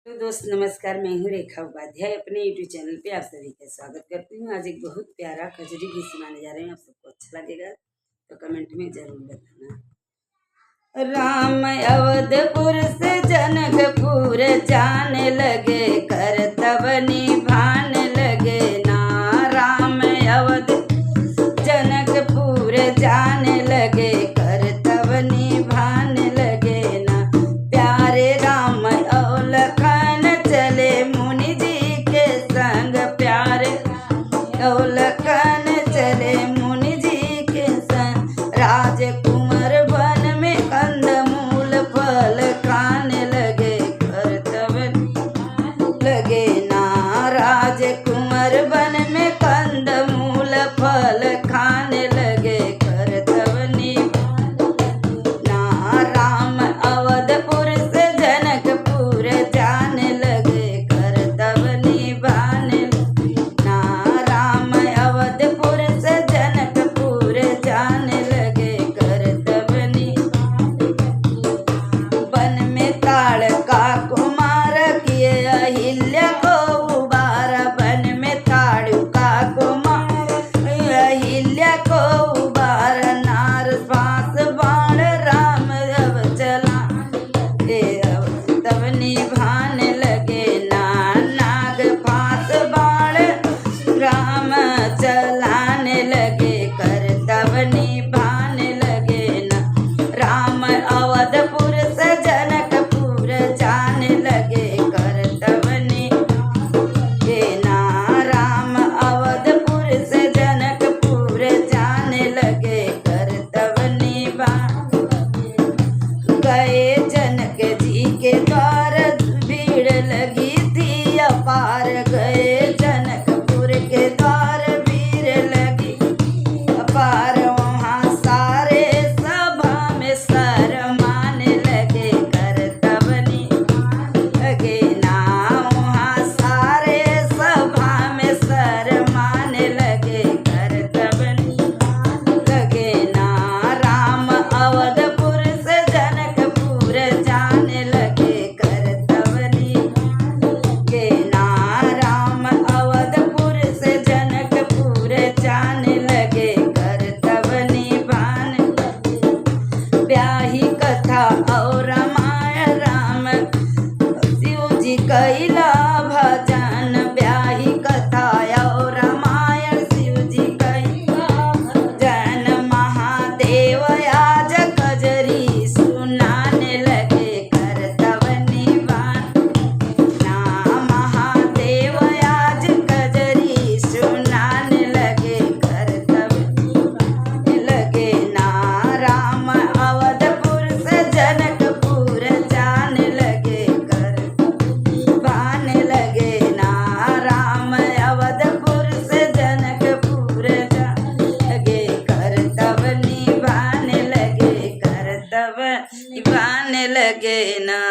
तो दोस्त नमस्कार, मैं हूँ रेखा उपाध्याय। अपने यूट्यूब चैनल पे आप सभी का स्वागत करती हूँ। आज एक बहुत प्यारा खजरी गीत सुनाने जा रहे हैं। आप सबको अच्छा लगेगा तो कमेंट में जरूर बताना। राम अवधपुर से जनकपुर जाने लगे, कर्तव्य निभाने लगे ना। राम अवध जनकपुर जाने लगे, कर्तव्य निभाने लगे ना। प्यारे राम और लखन चले मुनि जी के संग, प्यारे और लखन चले मुनि जी के संग। राजकुमार वन में कंदमूल फल खाने लगे, कर्तव्य लगे ना। राजकुमार वन में कंदमूल फल खाने लगे, कर्तव्य ना। राम अवधपुर से जनकपुर जाने लगे, कर्तव्य निभाने ना। राम अवधपुर से जनकपुर जाने लगे, कर्तव्य वन में ताड़का कुमार किए अहिल्या को उबारा। वन में ताड़का कुमार अहिल्या को उबारा। नार पास बाण राम अब चला, तब निभाने लगे ना। नाग पास बाण राम चलाने लगे, कर्तव्य निभाने लगे ना। राम अवधपुर से जनकपुर जाने लगे, कर्तव्य निभाने ना। राम अवधपुर से जनकपुर जाने लगे, कर्तव्य निभाने गए। जनक जी के द्वार भीड़ लगी थी अपार, गए जनकपुर के द्वार भीड़ लगी अपार। वहाँ सारे सभा में शरमाने लगे, कर्तव्य लगे ना। वहाँ सारे सभा में शरमाने लगे, कर्तव्य लगे ना। राम अवधपुर से जनकपुर जाने लगे, कर्तव्य लगे ना। राम अवधपुर से जनकपुर जाने लगे, कर्तव्य निभाने। ब्याही कथा और रामायण राम शिव जी कैला भजन। ब्याही कथा और रामायण शिव जी कैला भजन। महादेव आज कजरी सुनाने लगे, कर्तव्य निभाने ना। महादेव आज कजरी सुनाने लगे, कर्तव्य लगे ना। राम अवधपुर से जनकपुर जाने लगे, निभाने लगे ना। राम अवधपुर से जनकपुर जाने लगे, कर्तव्य निभाने लगे, कर्तव्य निभाने लगे ना।